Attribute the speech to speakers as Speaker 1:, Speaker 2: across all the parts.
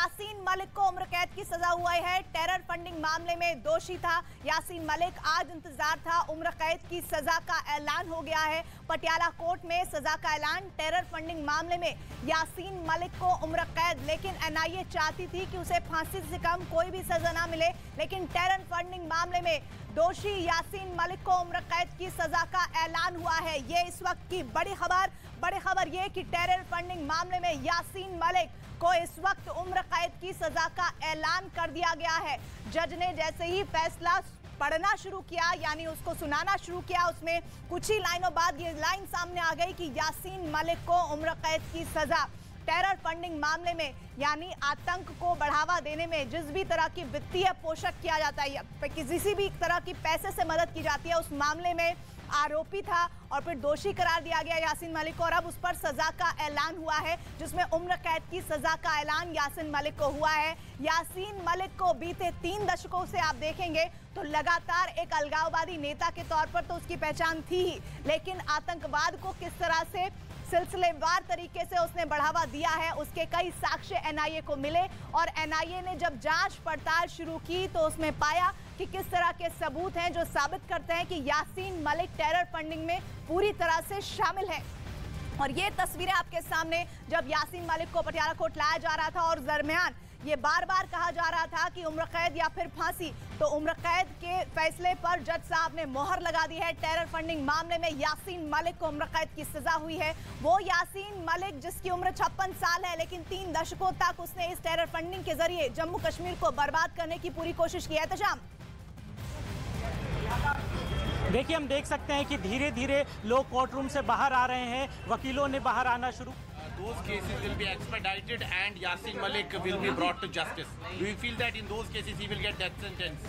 Speaker 1: यासीन मलिक को उम्र कैद की सजा हुआ है। टेरर फंडिंग मामले में दोषी था यासीन मलिक। आज इंतजार था, उम्र कैद की सजा का ऐलान हो गया है। पटियाला कोर्ट में सजा का ऐलान। टेरर फंडिंग मामले में यासीन मलिक को उम्र कैद, लेकिन एनआईए चाहती थी कि उसे फांसी से कम कोई भी सजा ना मिले, लेकिन टेरर फंडिंग मामले में दोषी यासीन मलिक को उम्र कैद की सजा का ऐलान हुआ है। ये इस वक्त की बड़ी खबर ये कि टेरर फंडिंग मामले में यासीन मलिक को इस वक्त उम्र कैद की सजा का ऐलान कर दिया गया है। जज ने जैसे ही फैसला पढ़ना शुरू किया, यानी उसको सुनाना शुरू किया, उसमें कुछ ही लाइनों बाद ये लाइन सामने आ गई कि यासीन मलिक को उम्र कैद की सजा। टेरर फंडिंग मामले में यानी आतंक को बढ़ावा देने में जिस भी तरह की वित्तीय पोषक किया जाता है, किसी भी तरह की पैसे से मदद की जाती है, उस मामले में आरोपी था और फिर दोषी करार दिया गया यासीन मलिक को। और अब उस पर सजा का ऐलान हुआ है, जिसमें उम्र कैद की सजा का ऐलान यासीन मलिक को हुआ है। यासीन मलिक को बीते 3 दशकों से आप देखेंगे तो लगातार एक अलगाववादी नेता के तौर पर तो उसकी पहचान थी ही, लेकिन आतंकवाद को किस तरह से सिलसिलेवार तरीके से उसने बढ़ावा दिया है, उसके कई साक्ष्य एनआईए को मिले। और एनआईए ने जब जांच पड़ताल शुरू की तो उसमें पाया कि किस तरह के सबूत हैं जो साबित करते हैं कि यासीन मलिक टेरर फंडिंग में पूरी तरह से शामिल है। और ये तस्वीरें आपके सामने, जब यासीन मलिक को पटियाला कोर्ट लाया जा रहा था और दरमियान ये बार बार कहा जा रहा था कि उम्र कैद या फिर फांसी, तो उम्र कैद के फैसले पर जज साहब ने मोहर लगा दी है। टेरर फंडिंग मामले में यासीन मलिक को उम्र कैद की सजा हुई है। वो यासीन मलिक जिसकी उम्र 56 साल है, लेकिन 3 दशकों तक उसने इस टेरर फंडिंग के जरिए जम्मू कश्मीर को बर्बाद करने की पूरी कोशिश की है। तशाम,
Speaker 2: देखिए, हम देख सकते हैं कि धीरे धीरे लोग कोर्ट रूम से बाहर आ रहे हैं, वकीलों ने बाहर आना शुरू।
Speaker 3: Those cases will be expedited and Yasin Malik will be brought to justice. Do you feel that in those cases he will get death sentence?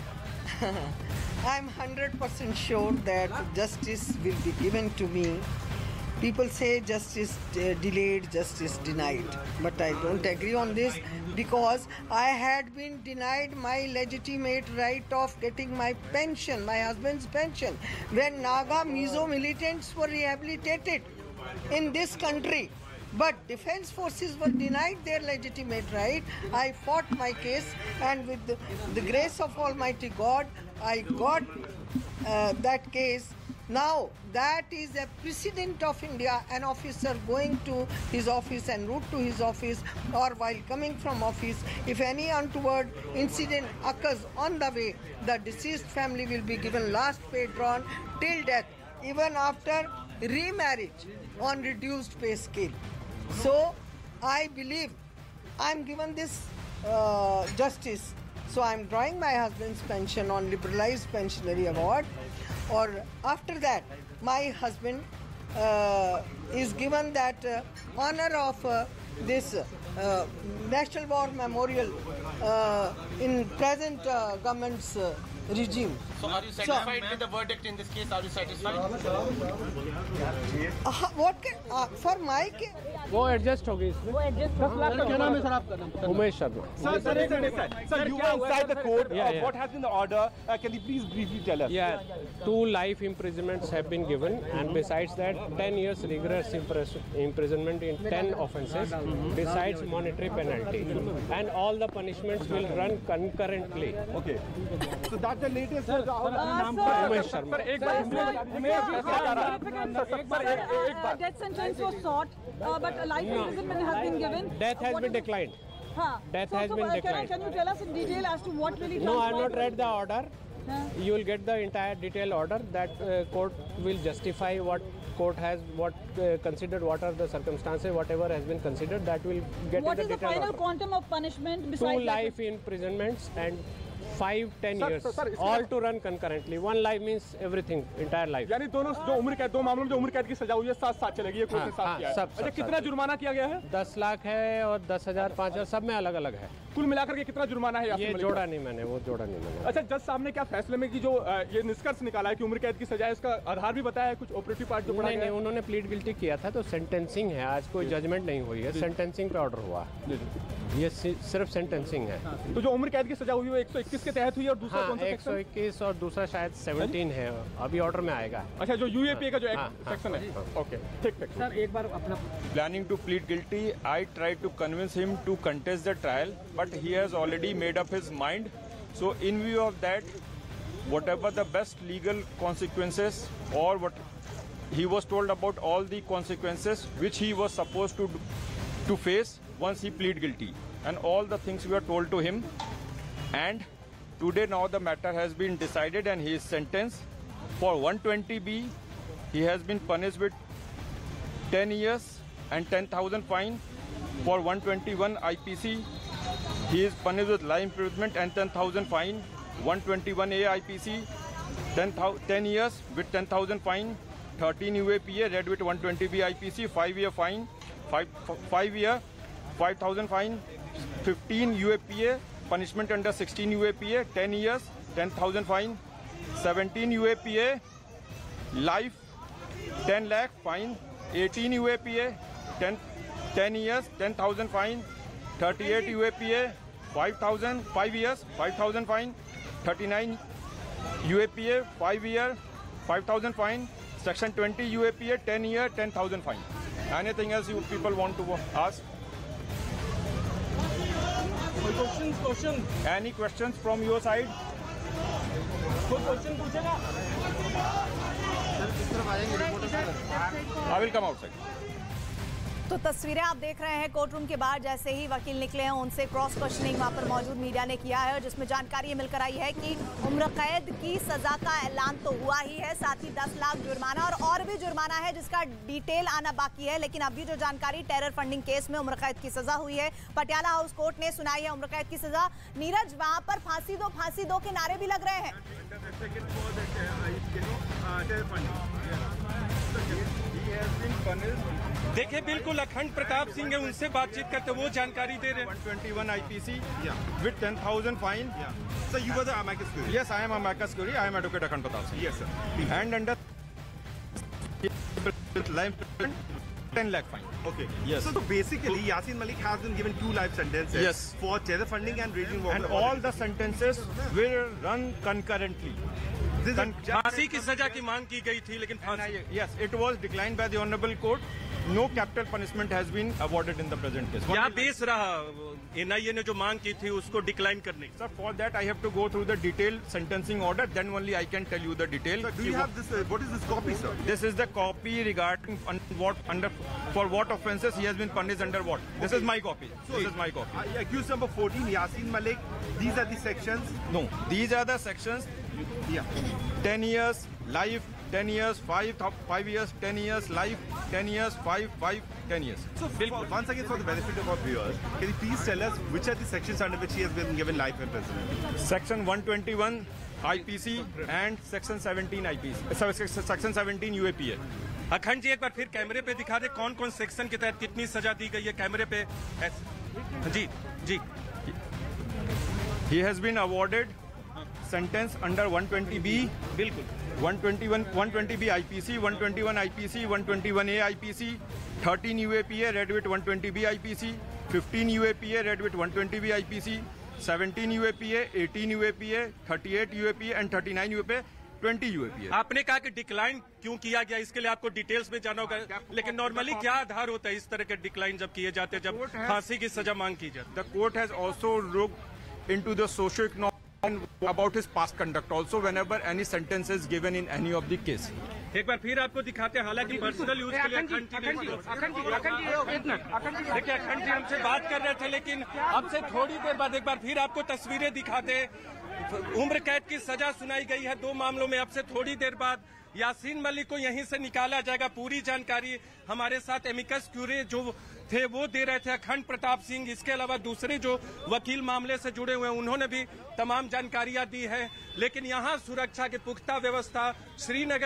Speaker 4: I'm 100% sure that justice will be given to me. People say justice delayed, justice denied. But I don't agree on this because I had been denied my legitimate right of getting my pension, my husband's pension, when Naga Mizo militants were rehabilitated in this country. But defense forces were denied their legitimate right. I fought my case and with the grace of Almighty God, I got that case. Now that is a precedent of India, an officer going to his office en route to his office or while coming from office, if any untoward incident occurs on the way, the deceased family will be given last pay drawn till death, even after remarriage on reduced pay scale. So I believe I'm given this justice. So I'm drawing my husband's pension on liberalized pensionary award, or after that my husband is given that honor of this National War Memorial in present government's regime.
Speaker 3: So are you satisfied with the verdict in this case? Are you satisfied?
Speaker 4: What can, for my case?
Speaker 5: वो adjust हो गई इसमें। वो adjust हो गया। क्या नाम है सर आपका? Umesh Sharma.
Speaker 6: Sir, you were inside the court. What has been the order? Can you please briefly tell us?
Speaker 5: Yeah, 2 life imprisonments have been given, and besides that, 10 years rigorous imprisonment in 10 offences, besides monetary penalty, and all the punishments will run concurrently.
Speaker 6: Okay. So that's the latest.
Speaker 5: Umesh Sharma.
Speaker 7: Death sentence was sought, but a life imprisonment has been given.
Speaker 5: Death has been declined. Death has been declined.
Speaker 7: Can you tell us in detail as to what really?
Speaker 5: No, I have not read the order. You will get the entire detailed order. That court will justify what court has considered, what are the circumstances, whatever has been considered, that will get.
Speaker 7: What is the final quantum of punishment?
Speaker 5: 2 life imprisonments and 5-10 years, all to run concurrently. 1 life means everything, entire life.
Speaker 6: यानी दोनों जो उम्र कैद, 2 मामलों में जो उम्र कैद की सजा हुई है, साथ चलेगी, ये कोर्ट ने साथ किया है। अच्छा, कितना जुर्माना किया गया है?
Speaker 5: 10 लाख है और 10,000, 5,000, सब में अलग अलग है।
Speaker 6: कुल मिलाकर के कितना जुर्माना है?
Speaker 5: ये जोड़ा नहीं मैंने, वो जोड़ा नहीं मैंने।
Speaker 6: अच्छा, जज साहब ने क्या फैसले में की जो ये निष्कर्ष निकाला है कि उम्र कैद की सजा है, इसका आधार भी बताया है? कुछ ऑपरेटिव पार्ट जो पढ़ा
Speaker 5: नहीं, उन्होंने प्लीड गिल्टी किया था, तो सेंटेंसिंग है, आज कोई जजमेंट नहीं हुई है, सेंटेंसिंग पे ऑर्डर हुआ। ये सिर्फ सेंटेंसिंग है।
Speaker 6: तो जो उम्र कैद की सजा हुई है वो 121 के तहत हुई और दूसरा कौन सा सेक्शन?
Speaker 5: 121 और दूसरा शायद 17 है, अभी ऑर्डर में आएगा।
Speaker 6: अच्छा, जो यूएपीए का जो सेक्शन है। ओके, ठीक ठीक।
Speaker 7: सर एक बार अपना
Speaker 8: Planning to plead guilty, I tried to convince him to contest the trial, but he has already made up his mind. So in view of that, whatever the best legal consequences or what he was told about all the consequences which he was supposed to face once he plead guilty, and all the things we are told to him, and today now the matter has been decided and he is sentenced for 120B. He has been punished with 10 years and 10,000 fine. For 121 IPC, he is punished with life imprisonment and 10,000 fine. 121A IPC, 10 years with 10,000 fine. 13 UAPA read with 120B IPC, 5-year fine, 5 year, 5,000 fine. 15 UAPA punishment under 16 UAPA, 10 years, 10,000 fine. 17 UAPA life, 10 lakh fine. 18 UAPA 10 years, 10,000 fine. 38 UAPA 5 years, 5,000 fine. 39 UAPA 5 year, 5,000 fine. Section 20 UAPA 10 year, 10,000 fine. Anything else you people want to ask?
Speaker 6: Question
Speaker 8: Any questions from your side?
Speaker 6: कोई question पूछेगा?
Speaker 8: I will come outside.
Speaker 1: तो तस्वीरें आप देख रहे हैं court room के बाहर, जैसे ही वकील निकले हैं उनसे क्रॉस क्वेश्चनिंग वहां पर मौजूद मीडिया ने किया है, जिसमें जानकारी ये मिलकर आई है कि उम्र कैद की सजा का ऐलान तो हुआ ही है, साथ ही 10 लाख जुर्माना और भी जुर्माना है जिसका डिटेल आना बाकी है। लेकिन अभी जो जानकारी, टेरर फंडिंग केस में उम्र कैद की सजा हुई है, पटियाला हाउस कोर्ट ने सुनाई है उम्र कैद की सजा। नीरज, वहां पर फांसी दो के नारे भी लग रहे हैं।
Speaker 9: देखिए, बिल्कुल अखंड प्रताप सिंह है, उनसे बातचीत करते वो जानकारी दे रहे हैं।
Speaker 8: 121 IPC with 10,000 fine.
Speaker 10: So you were the amicus curiae?
Speaker 8: Yes, I am amicus curiae. I am Advocate Akhand Pratap Singh.
Speaker 10: Yes, sir.
Speaker 8: And under life 10 lakh fine.
Speaker 10: Okay.
Speaker 8: Yes.
Speaker 10: So basically, Yasin Malik has been given 2 life sentences.
Speaker 8: Yes.
Speaker 10: For terror funding and raging war.
Speaker 8: And all the sentences will run concurrently.
Speaker 9: फांसी की सजा की मांग की गई थी, लेकिन
Speaker 8: Yes, it was declined by the Honorable Court. No capital punishment has been awarded in the present case.
Speaker 9: क्या बेस रहा NIA ने जो मांग की थी उसको डिक्लाइन करने?
Speaker 8: Sir, for that I have to go through the detailed sentencing order. Then only I can tell you the detail.
Speaker 10: Sir, do you have this? What is this copy, sir?
Speaker 8: This is the copy regarding for what offences he has been punished under what. This is my copy.
Speaker 10: So
Speaker 8: this is my copy.
Speaker 10: Accused number 14, Yasin Malik. These are the sections.
Speaker 8: No, these are the sections.
Speaker 10: Yeah.
Speaker 8: 10 years life, 10 years 5 years, 10 years life, 10 years 5 10 years.
Speaker 10: So once again, for the benefit of our viewers, can you please tell us which are the sections under which he has been given life imprisonment?
Speaker 8: Section 121 IPC and Section 17 IPC. Section 17 UAPA.
Speaker 9: अखंड जी, एक बार फिर कैमरे पे दिखा दे कौन कौन section के तहत कितनी सजा दी गई है कैमरे पे। जी जी।
Speaker 8: He has been awarded sentence under 120B.
Speaker 9: बिल्कुल।
Speaker 8: 120B IPC, 121 IPC, 121A IPC, 13 UAPA read with 120B IPC, 15 UAPA read with 120B IPC, 17 UAPA, 18 UAPA, 38 UAPA and 39 UAPA, 20 UAPA.
Speaker 9: आपने कहा कि डिक्लाइन क्यों किया गया, इसके लिए आपको डिटेल्स में जाना होगा, लेकिन नॉर्मली क्या आधार होता है इस तरह के डिक्लाइन जब किए जाते हैं, जब फांसी की सजा मांग की जाती है?
Speaker 8: The court has also looked into the socio-economic about his past conduct also whenever any sentence is given in any of the case.
Speaker 9: एक बार फिर आपको दिखाते हैं, हालांकि पर्सनल यूज के लिए अखंड जी हमसे बात कर रहे थे, लेकिन अब से थोड़ी देर बाद एक बार फिर आपको तस्वीरें दिखाते। उम्र कैद की सजा सुनाई गई है 2 मामलों में। अब से थोड़ी देर बाद यासीन मलिक को यहीं से निकाला जाएगा। पूरी जानकारी हमारे साथ एमिकस क्यूरे जो थे वो दे रहे थे, अखंड प्रताप सिंह। इसके अलावा दूसरे जो वकील मामले से जुड़े हुए हैं उन्होंने भी तमाम जानकारियां दी है। लेकिन यहाँ सुरक्षा की पुख्ता व्यवस्था श्रीनगर